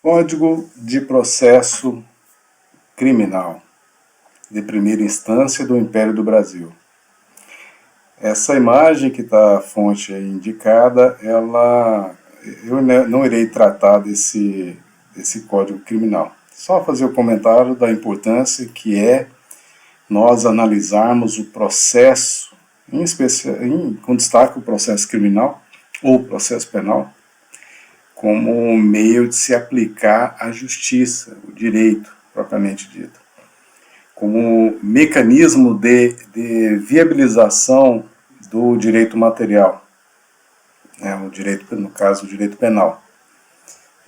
Código de Processo Criminal de primeira instância do Império do Brasil. Essa imagem que está a fonte aí indicada, eu não irei tratar desse Código Criminal. Só fazer o comentário da importância que é nós analisarmos o processo, com destaque o processo criminal ou processo penal, como um meio de se aplicar a justiça, o direito propriamente dito, como mecanismo de viabilização do direito material, o direito, no caso, o direito penal.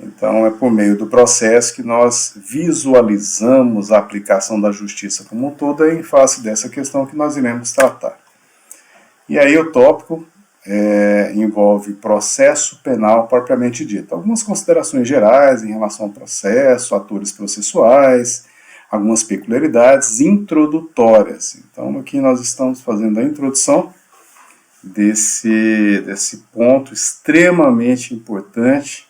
Então, é por meio do processo que nós visualizamos a aplicação da justiça como um todo, em face dessa questão que nós iremos tratar. E aí o tópico envolve processo penal propriamente dito. Algumas considerações gerais em relação ao processo, atores processuais, algumas peculiaridades introdutórias. Então, aqui nós estamos fazendo a introdução desse ponto extremamente importante,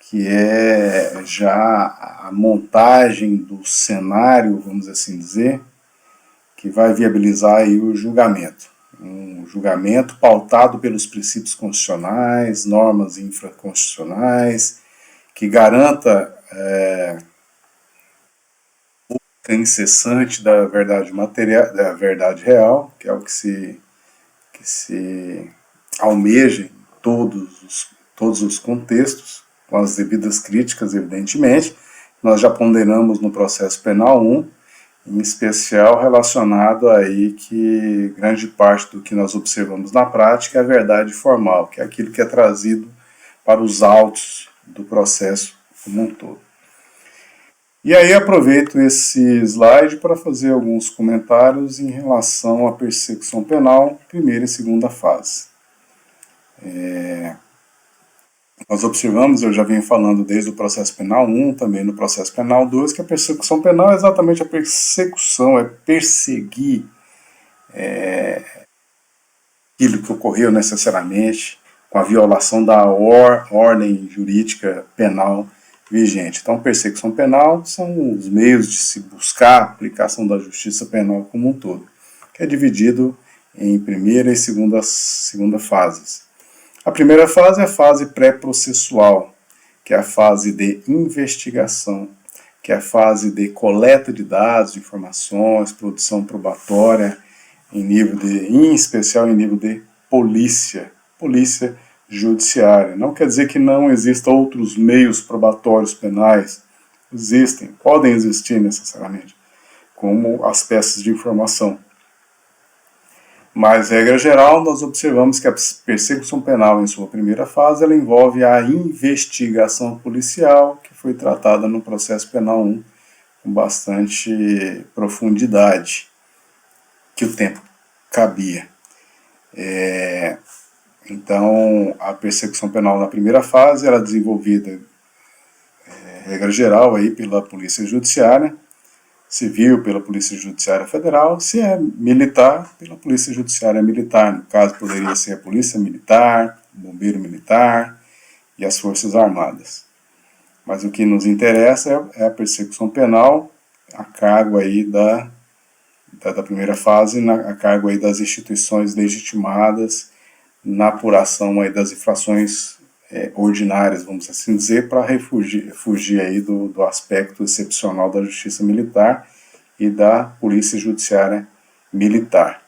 que é já a montagem do cenário, vamos assim dizer, que vai viabilizar aí o julgamento. Um julgamento pautado pelos princípios constitucionais, normas infraconstitucionais, que garanta a incessante da verdade material, da verdade real, que é o que se almeja em todos os contextos, com as devidas críticas, evidentemente. Nós já ponderamos no processo penal 1, em especial relacionado aí que grande parte do que nós observamos na prática é a verdade formal, que é aquilo que é trazido para os autos do processo como um todo. E aí aproveito esse slide para fazer alguns comentários em relação à persecução penal, primeira e segunda fase. Nós observamos, eu já venho falando desde o processo penal 1, também no processo penal 2, que a persecução penal é exatamente a persecução, é perseguir aquilo que ocorreu necessariamente com a violação da ordem jurídica penal vigente. Então, persecução penal são os meios de se buscar a aplicação da justiça penal como um todo, que é dividido em primeira e segunda fases. A primeira fase é a fase pré-processual, que é a fase de investigação, que é a fase de coleta de dados, de informações, produção probatória, em especial em nível de polícia judiciária. Não quer dizer que não existam outros meios probatórios penais, existem, podem existir necessariamente, como as peças de informação. Mas, regra geral, nós observamos que a persecução penal, em sua primeira fase, ela envolve a investigação policial, que foi tratada no processo penal 1 com bastante profundidade, que o tempo cabia. Então, a persecução penal na primeira fase era desenvolvida, regra geral, aí, pela Polícia Judiciária, civil pela Polícia Judiciária Federal, se é militar, pela Polícia Judiciária Militar. No caso, poderia ser a Polícia Militar, o Bombeiro Militar e as Forças Armadas. Mas o que nos interessa é a persecução penal a cargo aí da primeira fase, a cargo aí das instituições legitimadas na apuração aí das infrações ordinárias, vamos assim dizer, para fugir aí do aspecto excepcional da justiça militar e da polícia judiciária militar.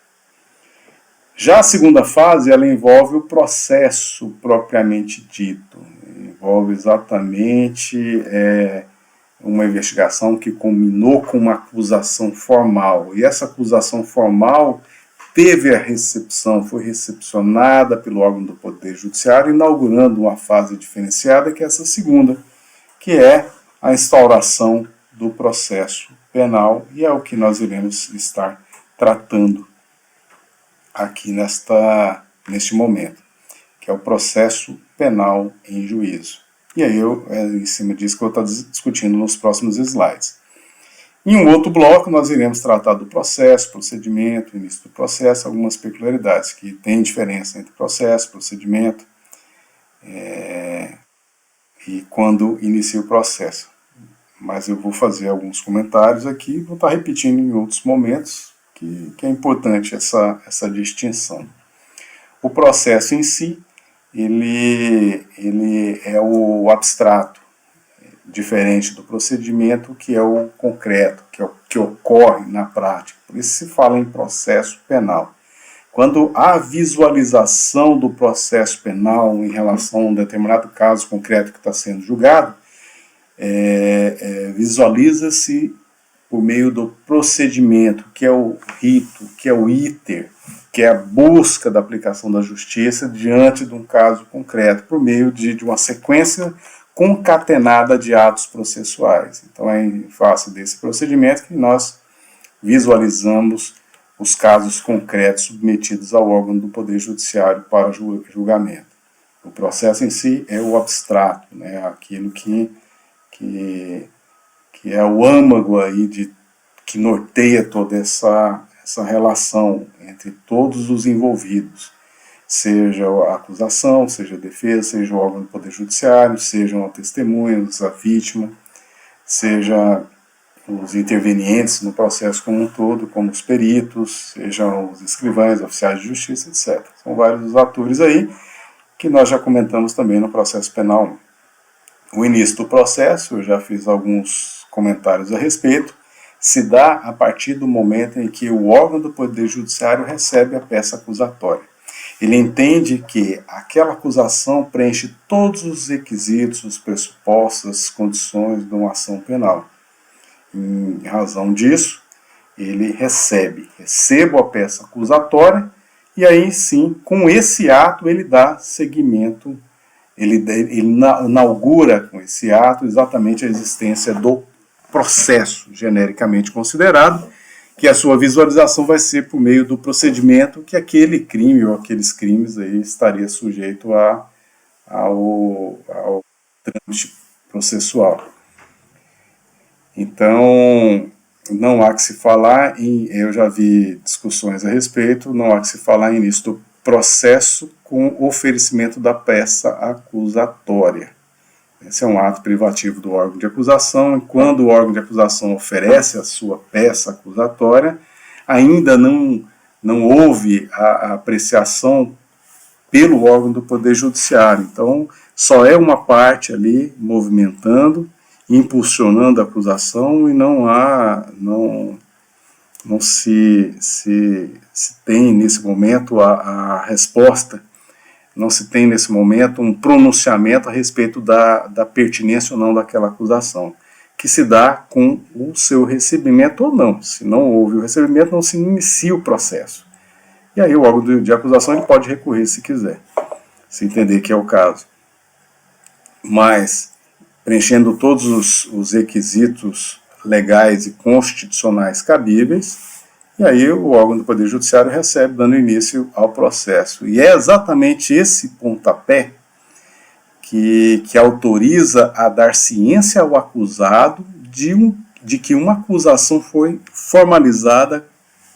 Já a segunda fase, ela envolve o processo propriamente dito, envolve exatamente uma investigação que culminou com uma acusação formal, e essa acusação formal teve a recepção, foi recepcionada pelo órgão do Poder Judiciário, inaugurando uma fase diferenciada, que é essa segunda, que é a instauração do processo penal, e é o que nós iremos estar tratando aqui neste momento, que é o processo penal em juízo. E aí, em cima disso que eu vou estar discutindo nos próximos slides. Em um outro bloco, nós iremos tratar do processo, procedimento, início do processo, algumas peculiaridades, que tem diferença entre processo, procedimento e quando inicia o processo. Mas eu vou fazer alguns comentários aqui, vou estar repetindo em outros momentos, que é importante essa distinção. O processo em si, ele é o abstrato, diferente do procedimento, que é o concreto, que é o que ocorre na prática. Por isso se fala em processo penal. Quando há visualização do processo penal em relação a um determinado caso concreto que está sendo julgado, visualiza-se por meio do procedimento, que é o rito, que é o iter, que é a busca da aplicação da justiça diante de um caso concreto, por meio de uma sequência concatenada de atos processuais. Então é em face desse procedimento que nós visualizamos os casos concretos submetidos ao órgão do Poder Judiciário para julgamento. O processo em si é o abstrato, né, aquilo que é o âmago aí que norteia toda essa relação entre todos os envolvidos, seja a acusação, seja a defesa, seja o órgão do Poder Judiciário, sejam as testemunhas, a vítima, seja os intervenientes no processo como um todo, como os peritos, sejam os escrivães, oficiais de justiça, etc. São vários os atores aí que nós já comentamos também no processo penal. O início do processo, eu já fiz alguns comentários a respeito, se dá a partir do momento em que o órgão do Poder Judiciário recebe a peça acusatória. Ele entende que aquela acusação preenche todos os requisitos, os pressupostos, as condições de uma ação penal. Em razão disso, ele recebe a peça acusatória, e aí sim, com esse ato, ele dá seguimento, ele inaugura com esse ato exatamente a existência do processo genericamente considerado, que a sua visualização vai ser por meio do procedimento que aquele crime ou aqueles crimes aí estaria sujeito ao trâmite processual. Então, não há que se falar eu já vi discussões a respeito, não há que se falar em início do processo com oferecimento da peça acusatória. Esse é um ato privativo do órgão de acusação, e quando o órgão de acusação oferece a sua peça acusatória, ainda não houve a apreciação pelo órgão do Poder Judiciário. Então, só é uma parte ali movimentando, impulsionando a acusação, e não se tem nesse momento a resposta, não se tem nesse momento um pronunciamento a respeito da pertinência ou não daquela acusação, que se dá com o seu recebimento ou não. Se não houve o recebimento, não se inicia o processo. E aí o órgão de acusação ele pode recorrer se quiser, se entender que é o caso. Mas, preenchendo todos os requisitos legais e constitucionais cabíveis, e aí o órgão do Poder Judiciário recebe, dando início ao processo. E é exatamente esse pontapé que autoriza a dar ciência ao acusado de que uma acusação foi formalizada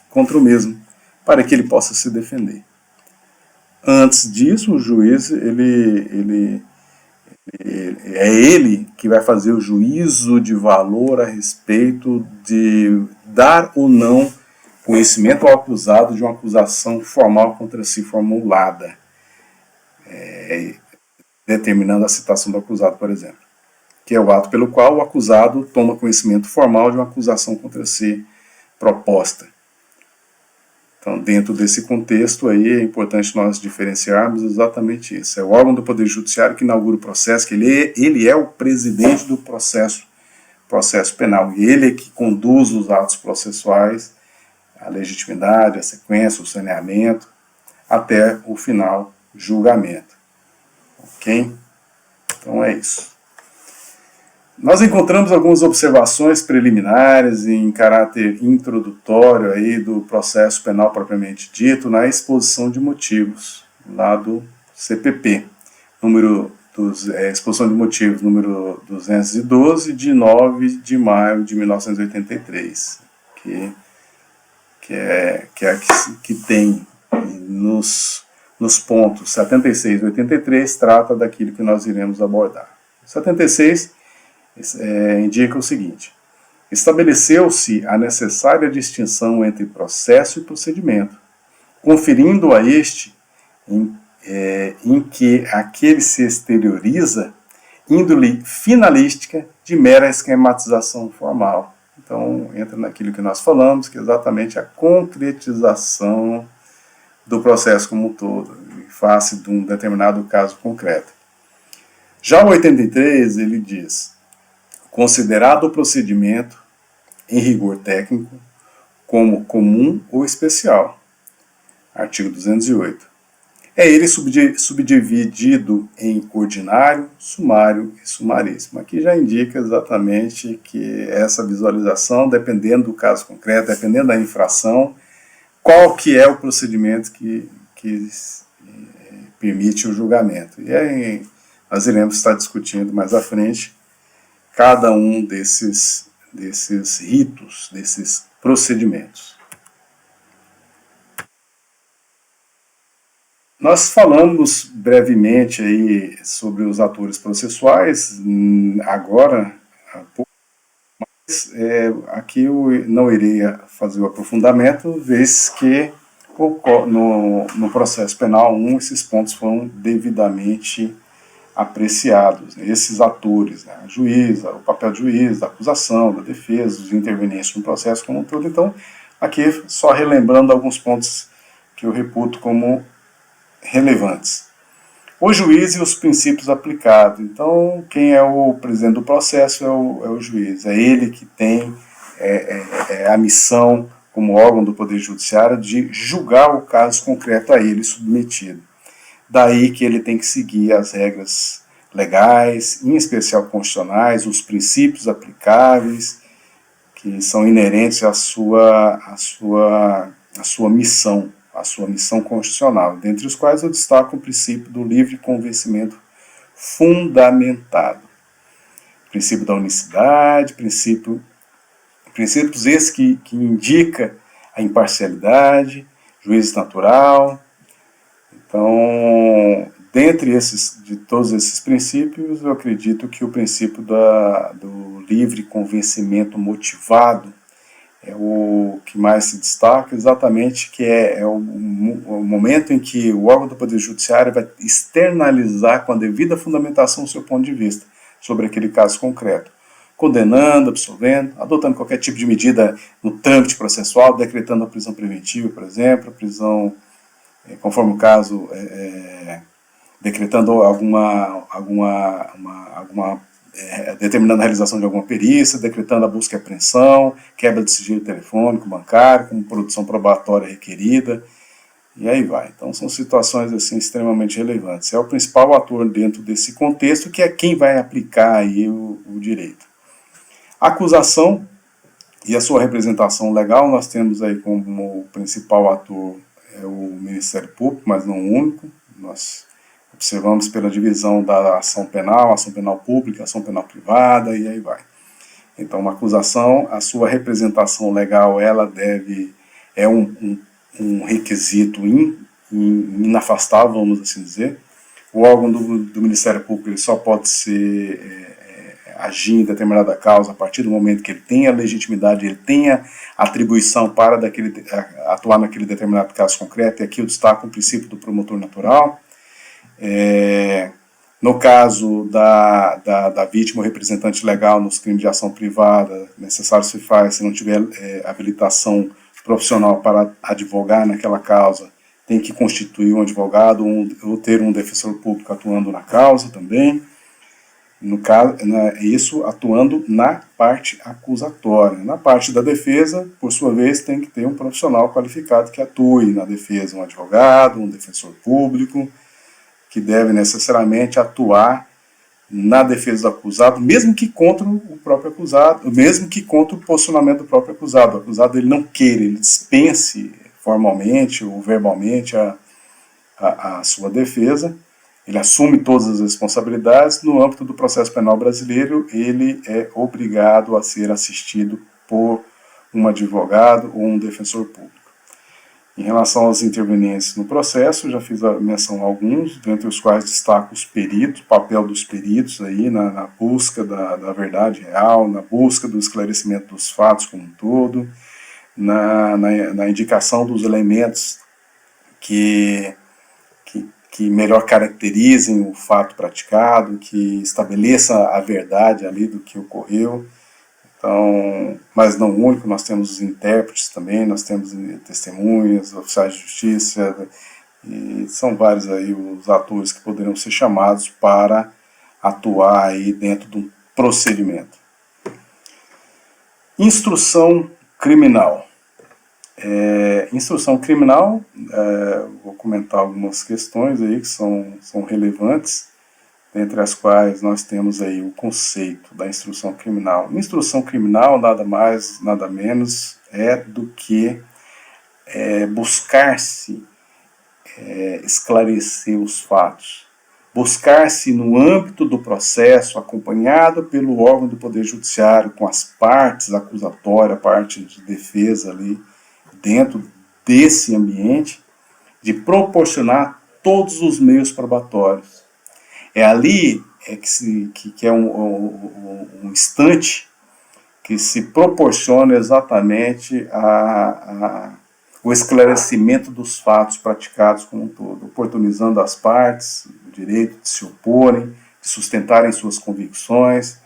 contra o mesmo, para que ele possa se defender. Antes disso, o juiz é ele que vai fazer o juízo de valor a respeito de dar ou não conhecimento ao acusado de uma acusação formal contra si formulada, determinando a citação do acusado, por exemplo, que é o ato pelo qual o acusado toma conhecimento formal de uma acusação contra si proposta. Então, dentro desse contexto aí, é importante nós diferenciarmos exatamente isso. É o órgão do Poder Judiciário que inaugura o processo, que ele é o presidente do processo penal, e ele é que conduz os atos processuais, a legitimidade, a sequência, o saneamento, até o final julgamento. Ok? Então é isso. Nós encontramos algumas observações preliminares em caráter introdutório aí do processo penal propriamente dito na exposição de motivos, lá do CPP, exposição de motivos número 212, de 9 de maio de 1983, que tem nos pontos 76 e 83, trata daquilo que nós iremos abordar. 76 indica o seguinte: estabeleceu-se a necessária distinção entre processo e procedimento, conferindo a este em que aquele se exterioriza índole finalística de mera esquematização formal. Então, entra naquilo que nós falamos, que é exatamente a concretização do processo como um todo, em face de um determinado caso concreto. Já o 83, ele diz: considerado o procedimento, em rigor técnico, como comum ou especial. Artigo 208. É ele subdividido em ordinário, sumário e sumaríssimo. Aqui já indica exatamente que essa visualização, dependendo do caso concreto, dependendo da infração, qual que é o procedimento que permite o julgamento. E aí nós iremos estar discutindo mais à frente cada um desses ritos, desses procedimentos. Nós falamos brevemente aí sobre os atores processuais, agora, mas aqui eu não irei fazer o aprofundamento, vez que no processo penal 1 esses pontos foram devidamente apreciados, né? Esses atores, né? O papel de juiz, da acusação, da defesa, dos intervenientes no processo como um todo. Então, aqui só relembrando alguns pontos que eu reputo como relevantes. O juiz e os princípios aplicados. Então, quem é o presidente do processo é o juiz. É ele que tem a missão, como órgão do Poder Judiciário, de julgar o caso concreto a ele submetido. Daí que ele tem que seguir as regras legais, em especial constitucionais, os princípios aplicáveis, que são inerentes à sua missão, a sua missão constitucional, dentre os quais eu destaco o princípio do livre convencimento fundamentado, princípio da unicidade, princípios esses que indica a imparcialidade, juízo natural. Então, de todos esses princípios, eu acredito que o princípio do livre convencimento motivado é o que mais se destaca, exatamente, que é o momento em que o órgão do Poder Judiciário vai externalizar com a devida fundamentação o seu ponto de vista sobre aquele caso concreto, condenando, absolvendo, adotando qualquer tipo de medida no trâmite processual, decretando a prisão preventiva, por exemplo, a prisão, conforme o caso, decretando determinando a realização de alguma perícia, decretando a busca e apreensão, quebra de sigilo telefônico, bancário, com produção probatória requerida, e aí vai. Então são situações assim extremamente relevantes. É o principal ator dentro desse contexto, que é quem vai aplicar aí o direito. A acusação e a sua representação legal, nós temos aí como principal ator o Ministério Público, mas não o único. Nós observamos pela divisão da ação penal pública, ação penal privada, e aí vai. Então, uma acusação, a sua representação legal, ela é um requisito inafastável, vamos assim dizer. O órgão do Ministério Público ele só pode agir em determinada causa a partir do momento que ele tenha legitimidade, ele tenha atribuição para atuar naquele determinado caso concreto, e aqui eu destaco o princípio do promotor natural. No caso da vítima ou representante legal nos crimes de ação privada, necessário se faz, se não tiver habilitação profissional para advogar naquela causa, tem que constituir um advogado ou ter um defensor público atuando na causa também. No caso, isso atuando na parte acusatória. Na parte da defesa, por sua vez, tem que ter um profissional qualificado que atue na defesa, um advogado, um defensor público, que deve necessariamente atuar na defesa do acusado, mesmo que contra o próprio acusado, mesmo que contra o posicionamento do próprio acusado. O acusado ele não queira, ele dispense formalmente ou verbalmente a sua defesa, ele assume todas as responsabilidades. No âmbito do processo penal brasileiro, ele é obrigado a ser assistido por um advogado ou um defensor público. Em relação aos intervenientes no processo, já fiz a menção a alguns, dentre os quais destaco os peritos, o papel dos peritos aí na busca da verdade real, na busca do esclarecimento dos fatos como um todo, na indicação dos elementos que melhor caracterizem o fato praticado, que estabeleça a verdade ali do que ocorreu. Então, mas não único, nós temos os intérpretes também, nós temos testemunhas, oficiais de justiça, e são vários aí os atores que poderão ser chamados para atuar aí dentro de um procedimento. Instrução criminal. Instrução criminal, vou comentar algumas questões aí que são relevantes, dentre as quais nós temos aí o conceito da instrução criminal. Instrução criminal nada mais, nada menos é do que buscar-se esclarecer os fatos, buscar-se no âmbito do processo, acompanhado pelo órgão do Poder Judiciário, com as partes acusatórias, a parte de defesa ali, dentro desse ambiente, de proporcionar todos os meios probatórios. É ali que é um instante que se proporciona exatamente o esclarecimento dos fatos praticados como um todo, oportunizando as partes o direito de se oporem, de sustentarem suas convicções,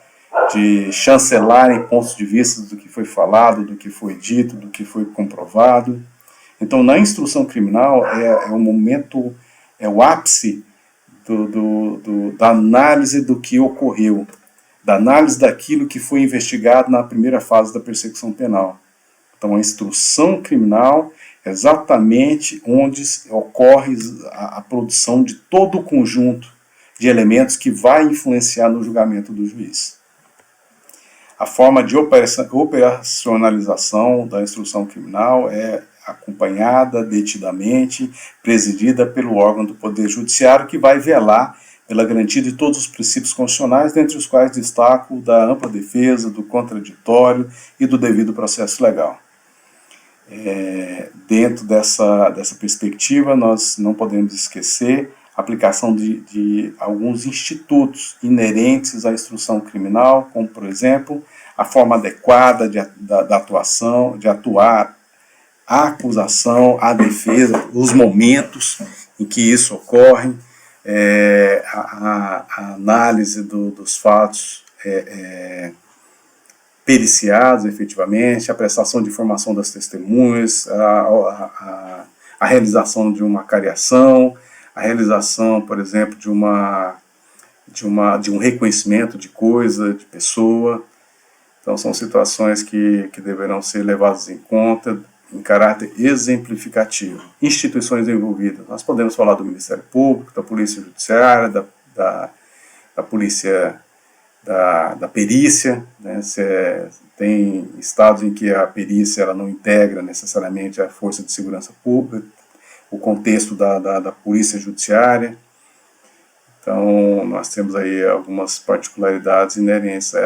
de chancelarem pontos de vista do que foi falado, do que foi dito, do que foi comprovado. Então, na instrução criminal é o momento, é o ápice da análise do que ocorreu, da análise daquilo que foi investigado na primeira fase da persecução penal. Então, a instrução criminal é exatamente onde ocorre a produção de todo o conjunto de elementos que vai influenciar no julgamento do juiz. A forma de operacionalização da instrução criminal é acompanhada detidamente, presidida pelo órgão do Poder Judiciário, que vai velar pela garantia de todos os princípios constitucionais, dentre os quais destaco o da ampla defesa, do contraditório e do devido processo legal. Dentro dessa perspectiva, nós não podemos esquecer a aplicação de alguns institutos inerentes à instrução criminal, como, por exemplo, a forma adequada da atuação, de atuar a acusação, a defesa, os momentos em que isso ocorre, a análise dos fatos periciados efetivamente, a prestação de informação das testemunhas, a realização de uma cariação, a realização, por exemplo, de um reconhecimento de coisa, de pessoa. Então, são situações que deverão ser levadas em conta em caráter exemplificativo. Instituições envolvidas. Nós podemos falar do Ministério Público, da Polícia Judiciária, da Polícia, da perícia, né? Tem estados em que a perícia ela não integra necessariamente a força de segurança pública, o contexto da Polícia Judiciária. Então, nós temos aí algumas particularidades inerentes a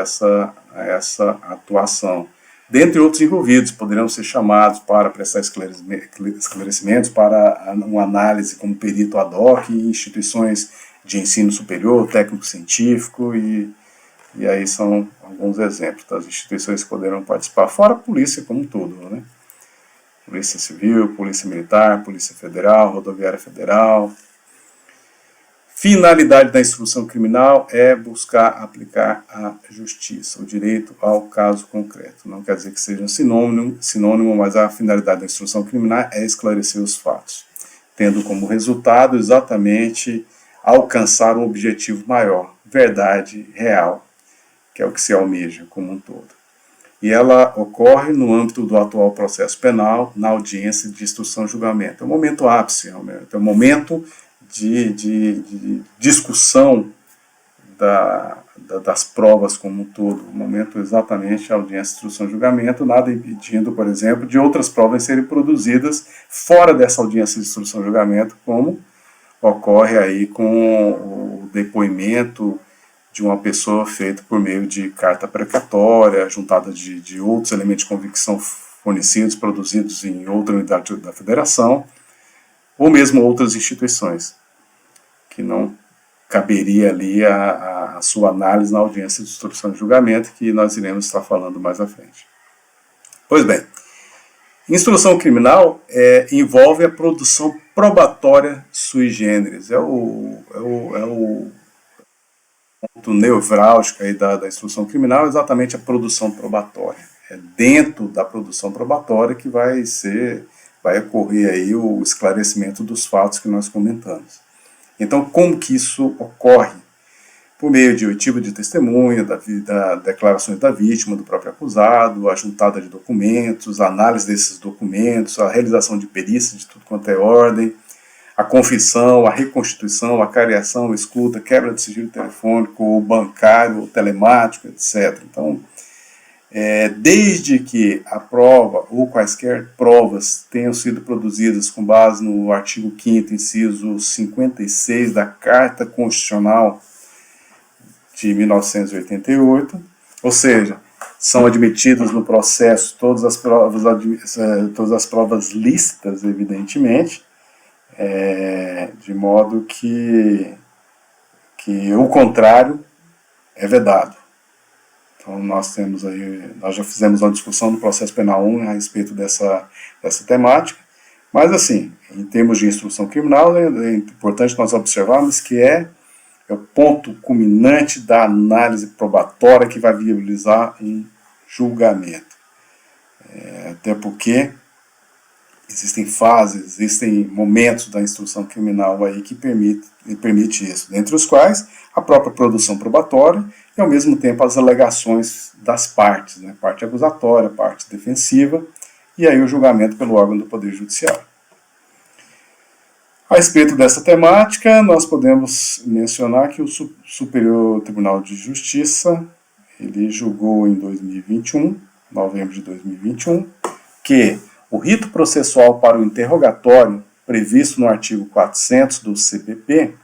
essa atuação. Dentre outros envolvidos, poderão ser chamados para prestar esclarecimentos, para uma análise como perito ad hoc, instituições de ensino superior, técnico-científico, e aí são alguns exemplos das instituições que poderão participar, fora a polícia como um todo, né? Polícia Civil, Polícia Militar, Polícia Federal, Rodoviária Federal. Finalidade da instrução criminal é buscar aplicar a justiça, o direito ao caso concreto. Não quer dizer que seja sinônimo, mas a finalidade da instrução criminal é esclarecer os fatos, tendo como resultado exatamente alcançar um objetivo maior, verdade real, que é o que se almeja como um todo. E ela ocorre no âmbito do atual processo penal, na audiência de instrução e julgamento. É o momento ápice, é o momento de discussão das provas como um todo, o momento exatamente a audiência, instrução e julgamento, nada impedindo, por exemplo, de outras provas serem produzidas fora dessa audiência de instrução e julgamento, como ocorre aí com o depoimento de uma pessoa feito por meio de carta precatória, juntada de outros elementos de convicção fornecidos, produzidos em outra unidade da federação, ou mesmo outras instituições, que não caberia ali a sua análise na audiência de instrução e julgamento, que nós iremos estar falando mais à frente. Pois bem, instrução criminal envolve a produção probatória sui generis. É o ponto nevrálgico aí da instrução criminal, exatamente a produção probatória. É dentro da produção probatória que vai ocorrer aí o esclarecimento dos fatos que nós comentamos. Então, como que isso ocorre? Por meio de oitiva de testemunha, da declarações da vítima, do próprio acusado, a juntada de documentos, a análise desses documentos, a realização de perícia de tudo quanto é ordem, a confissão, a reconstituição, a cariação, a escuta, quebra de sigilo telefônico, ou bancário, ou telemático, etc. Então, desde que a prova ou quaisquer provas tenham sido produzidas com base no artigo 5º, inciso 56 da Carta Constitucional de 1988, ou seja, são admitidas no processo todas as provas lícitas, evidentemente, de modo que o contrário é vedado. Então nós já fizemos uma discussão no processo penal 1 a respeito dessa temática, mas assim, em termos de instrução criminal, é importante nós observarmos que é o ponto culminante da análise probatória que vai viabilizar um julgamento. Até porque existem fases, existem momentos da instrução criminal aí que permite isso, dentre os quais a própria produção probatória e, ao mesmo tempo, as alegações das partes, né? Parte acusatória, parte defensiva, e aí o julgamento pelo órgão do Poder Judiciário. A respeito dessa temática, nós podemos mencionar que o Superior Tribunal de Justiça, ele julgou em 2021, novembro de 2021, que o rito processual para o interrogatório, previsto no artigo 400 do CPP,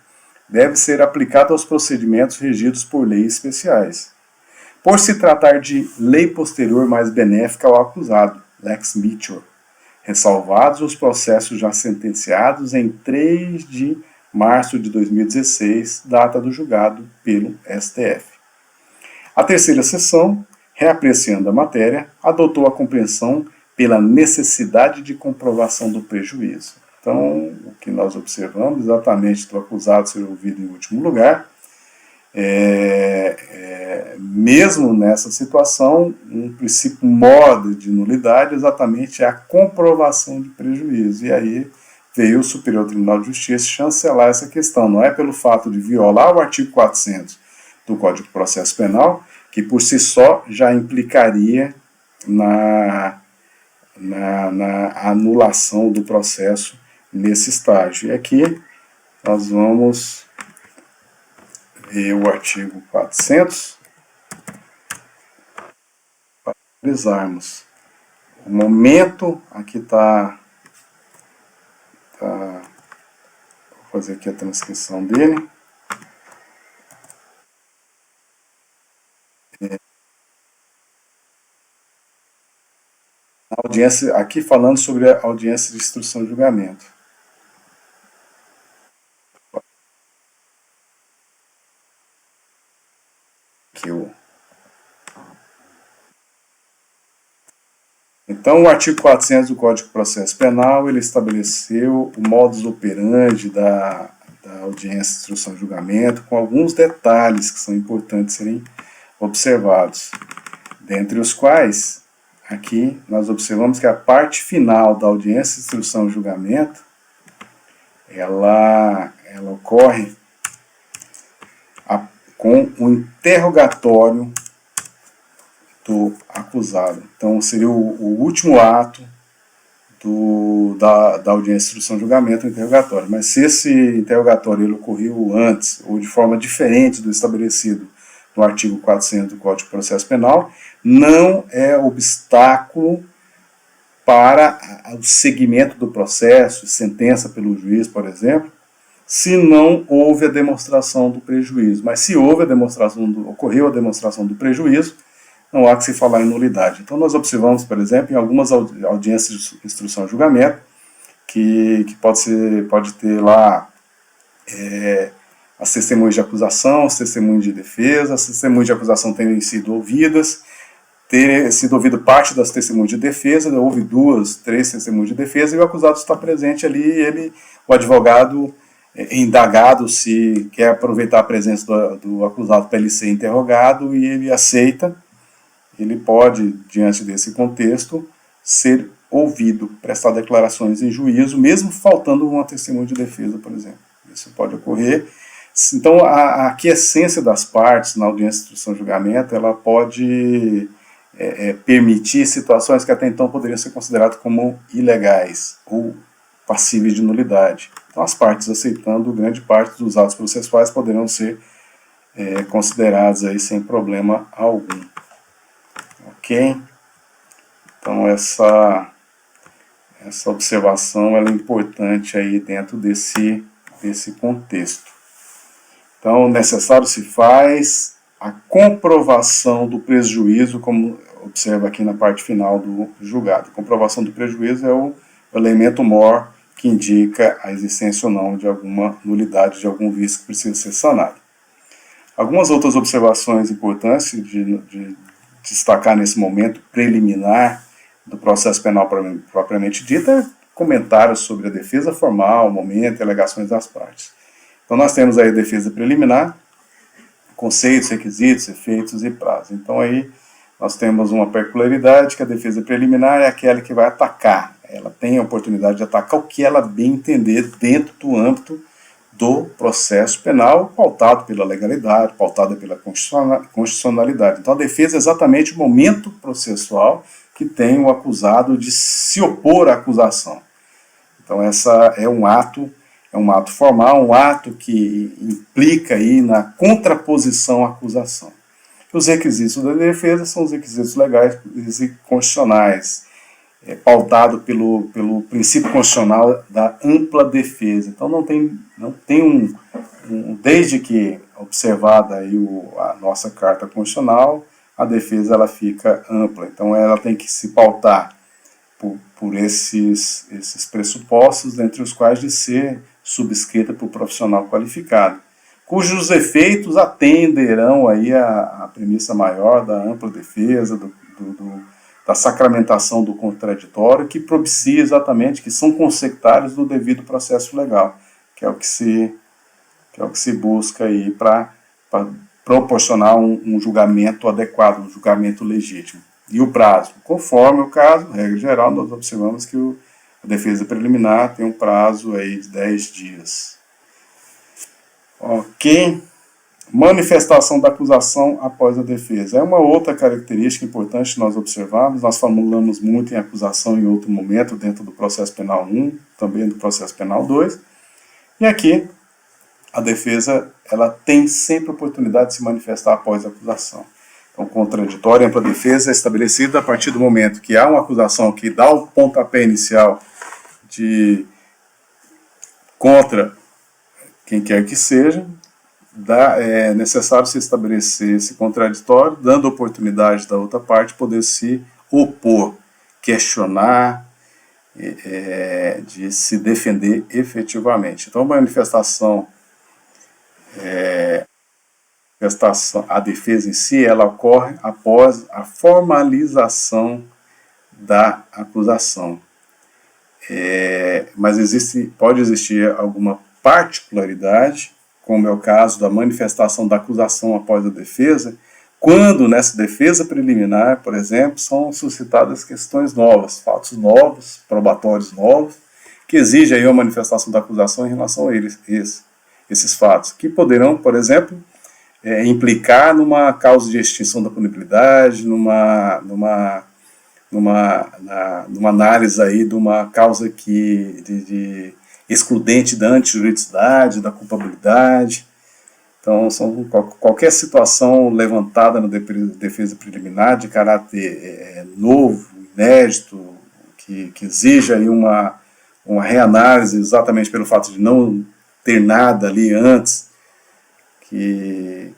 deve ser aplicado aos procedimentos regidos por leis especiais, por se tratar de lei posterior mais benéfica ao acusado, lex Mitchell, ressalvados os processos já sentenciados em 3 de março de 2016, data do julgado pelo STF. A terceira sessão, reapreciando a matéria, adotou a compreensão pela necessidade de comprovação do prejuízo. Então, o que nós observamos, exatamente do acusado ser ouvido em último lugar, mesmo nessa situação, um princípio mórbido de nulidade exatamente é a comprovação de prejuízo. E aí veio o Superior Tribunal de Justiça chancelar essa questão. Não é pelo fato de violar o artigo 400 do Código de Processo Penal, que por si só já implicaria na anulação do processo nesse estágio. E aqui nós vamos ver o artigo 400 para analisarmos o momento. Aqui está, vou fazer aqui a transcrição dele. Audiência, aqui falando sobre a audiência de instrução e julgamento. Então, o artigo 400 do Código de Processo Penal, ele estabeleceu o modus operandi da audiência de instrução e julgamento, com alguns detalhes que são importantes serem observados, dentre os quais, aqui, nós observamos que a parte final da audiência de instrução e julgamento, ela ocorre com o interrogatório do acusado. Então, seria o último ato da audiência de instrução e julgamento, o interrogatório. Mas se esse interrogatório ele ocorreu antes, ou de forma diferente do estabelecido no artigo 400 do Código de Processo Penal, não é obstáculo para o seguimento do processo, sentença pelo juiz, por exemplo, se não houve a demonstração do prejuízo. Mas se houve ocorreu a demonstração do prejuízo, não há que se falar em nulidade. Então nós observamos, por exemplo, em algumas audiências de instrução e julgamento, que pode ter lá as testemunhas de acusação, os testemunhos de defesa, as testemunhas de acusação terem sido ouvidas, ter sido ouvido parte das testemunhas de defesa, houve 2, 3 testemunhas de defesa, e o acusado está presente ali, o advogado indagado se quer aproveitar a presença do acusado para ele ser interrogado, e ele aceita, ele pode, diante desse contexto, ser ouvido, prestar declarações em juízo, mesmo faltando uma testemunha de defesa, por exemplo. Isso pode ocorrer. Então, a aquiescência das partes na audiência de instrução e julgamento, ela pode permitir situações que até então poderiam ser consideradas como ilegais ou passíveis de nulidade. Então, as partes aceitando, grande parte dos atos processuais poderão ser considerados aí sem problema algum. Ok? Então, essa observação ela é importante aí dentro desse contexto. Então, necessário se faz a comprovação do prejuízo, como observa aqui na parte final do julgado. A comprovação do prejuízo é o elemento mor que indica a existência ou não de alguma nulidade, de algum vício que precisa ser sanado. Algumas outras observações importantes de destacar nesse momento preliminar do processo penal propriamente dito é comentários sobre a defesa formal, momento e alegações das partes. Então nós temos aí a defesa preliminar, conceitos, requisitos, efeitos e prazos. Então aí nós temos uma peculiaridade que a defesa preliminar é aquela que vai atacar. Ela tem a oportunidade de atacar o que ela bem entender dentro do âmbito do processo penal, pautado pela legalidade, pautada pela constitucionalidade. Então a defesa é exatamente o momento processual que tem o acusado de se opor à acusação. Então essa é um ato formal, um ato que implica aí na contraposição à acusação. Os requisitos da defesa são os requisitos legais e constitucionais, pautado pelo princípio constitucional da ampla defesa. Então não tem desde que observada aí a nossa Carta Constitucional, a defesa ela fica ampla. Então ela tem que se pautar por esses pressupostos, dentre os quais de ser subscrita por profissional qualificado, cujos efeitos atenderão aí a premissa maior da ampla defesa, da sacramentação do contraditório, que propicia exatamente, que são consectários do devido processo legal, que é o que se busca aí para proporcionar um julgamento adequado, um julgamento legítimo. E o prazo? Conforme o caso, regra geral, nós observamos que a defesa preliminar tem um prazo aí de 10 dias. Ok? Manifestação da acusação após a defesa. É uma outra característica importante que nós observamos. Nós falamos muito em acusação em outro momento, dentro do processo penal 1, também do processo penal 2. E aqui, a defesa ela tem sempre a oportunidade de se manifestar após a acusação. Então, contraditório para a defesa é estabelecida a partir do momento que há uma acusação que dá o pontapé inicial contra quem quer que seja, é necessário se estabelecer esse contraditório, dando oportunidade da outra parte poder se opor, questionar, de se defender efetivamente. Então, a manifestação, a defesa em si, ela ocorre após a formalização da acusação. Mas pode existir alguma particularidade, como é o caso da manifestação da acusação após a defesa, quando nessa defesa preliminar, por exemplo, são suscitadas questões novas, fatos novos, probatórios novos, que exigem aí a manifestação da acusação em relação a esses fatos, que poderão, por exemplo, implicar numa causa de extinção da punibilidade, numa análise aí de uma causa de excludente da antijuridicidade, da culpabilidade. Então, qualquer situação levantada na defesa preliminar de caráter novo, inédito, que exija aí uma reanálise exatamente pelo fato de não ter nada ali antes, que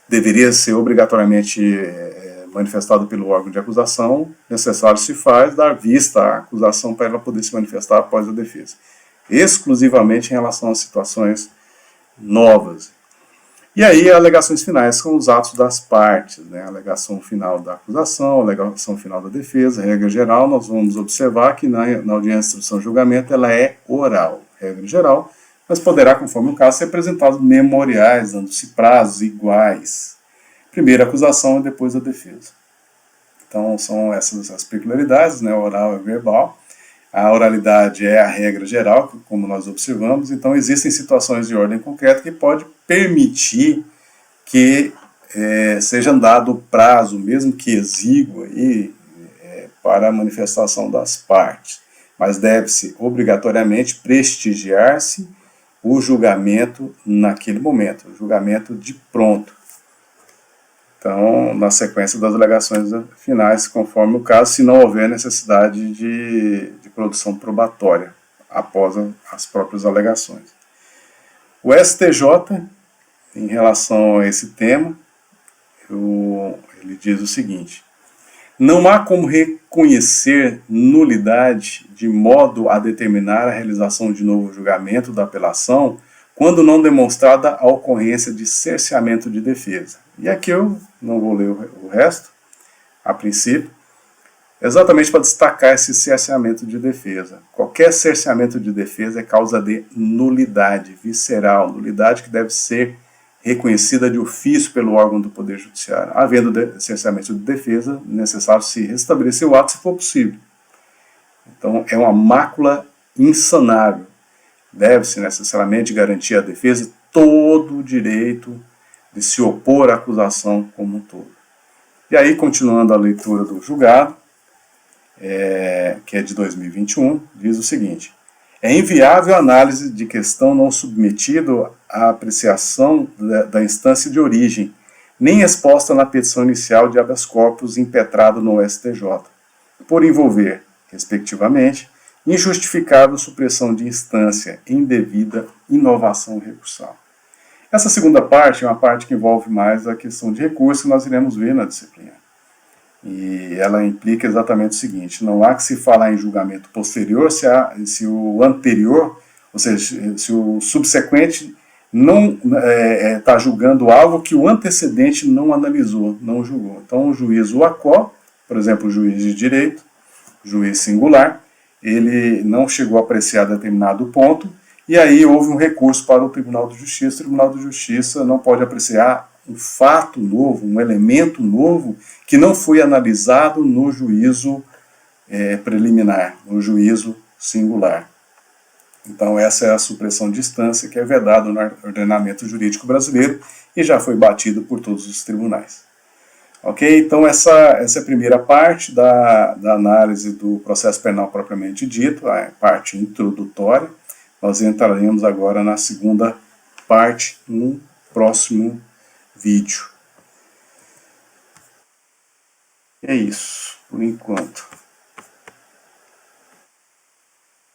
deveria ser obrigatoriamente manifestado pelo órgão de acusação, necessário se faz dar vista à acusação para ela poder se manifestar após a defesa, exclusivamente em relação às situações novas. E aí, alegações finais são os atos das partes, né? A alegação final da acusação, a alegação final da defesa. Regra geral, nós vamos observar que na audiência de instrução e julgamento ela é oral, regra geral, mas poderá, conforme o caso, ser apresentados memoriais, dando-se prazos iguais. Primeiro a acusação e depois a defesa. Então, são essas as peculiaridades, né? Oral e verbal. A oralidade é a regra geral, como nós observamos, então existem situações de ordem concreta que pode permitir que seja dado prazo, mesmo que exíguo, aí, para a manifestação das partes, mas deve-se obrigatoriamente prestigiar-se o julgamento naquele momento, o julgamento de pronto. Então, na sequência das alegações finais, conforme o caso, se não houver necessidade de produção probatória após as próprias alegações. O STJ, em relação a esse tema, ele diz o seguinte: não há como reconhecer nulidade de modo a determinar a realização de novo julgamento da apelação quando não demonstrada a ocorrência de cerceamento de defesa. E aqui eu não vou ler o resto, a princípio, exatamente para destacar esse cerceamento de defesa. Qualquer cerceamento de defesa é causa de nulidade visceral, nulidade que deve ser reconhecida de ofício pelo órgão do Poder Judiciário. Havendo cerceamento de defesa, é necessário se restabelecer o ato se for possível. Então, é uma mácula insanável. Deve-se necessariamente garantir à defesa todo o direito de se opor à acusação como um todo. E aí, continuando a leitura do julgado, que é de 2021, diz o seguinte: é inviável a análise de questão não submetido à apreciação da instância de origem, nem exposta na petição inicial de habeas corpus impetrado no STJ, por envolver, respectivamente, injustificável supressão de instância, indevida inovação recursal. Essa segunda parte é uma parte que envolve mais a questão de recurso que nós iremos ver na disciplina. E ela implica exatamente o seguinte: não há que se falar em julgamento posterior se o anterior, ou seja, se o subsequente não está julgando algo que o antecedente não analisou, não julgou. Então, o juiz UACO, por exemplo, o juiz de direito, juiz singular, ele não chegou a apreciar determinado ponto, e aí houve um recurso para o Tribunal de Justiça. O Tribunal de Justiça não pode apreciar um fato novo, um elemento novo, que não foi analisado no juízo preliminar, no juízo singular. Então, essa é a supressão de instância que é vedada no ordenamento jurídico brasileiro e já foi batido por todos os tribunais. Ok? Então, essa é a primeira parte da análise do processo penal propriamente dito, a parte introdutória. Nós entraremos agora na segunda parte, no próximo vídeo. É isso, por enquanto.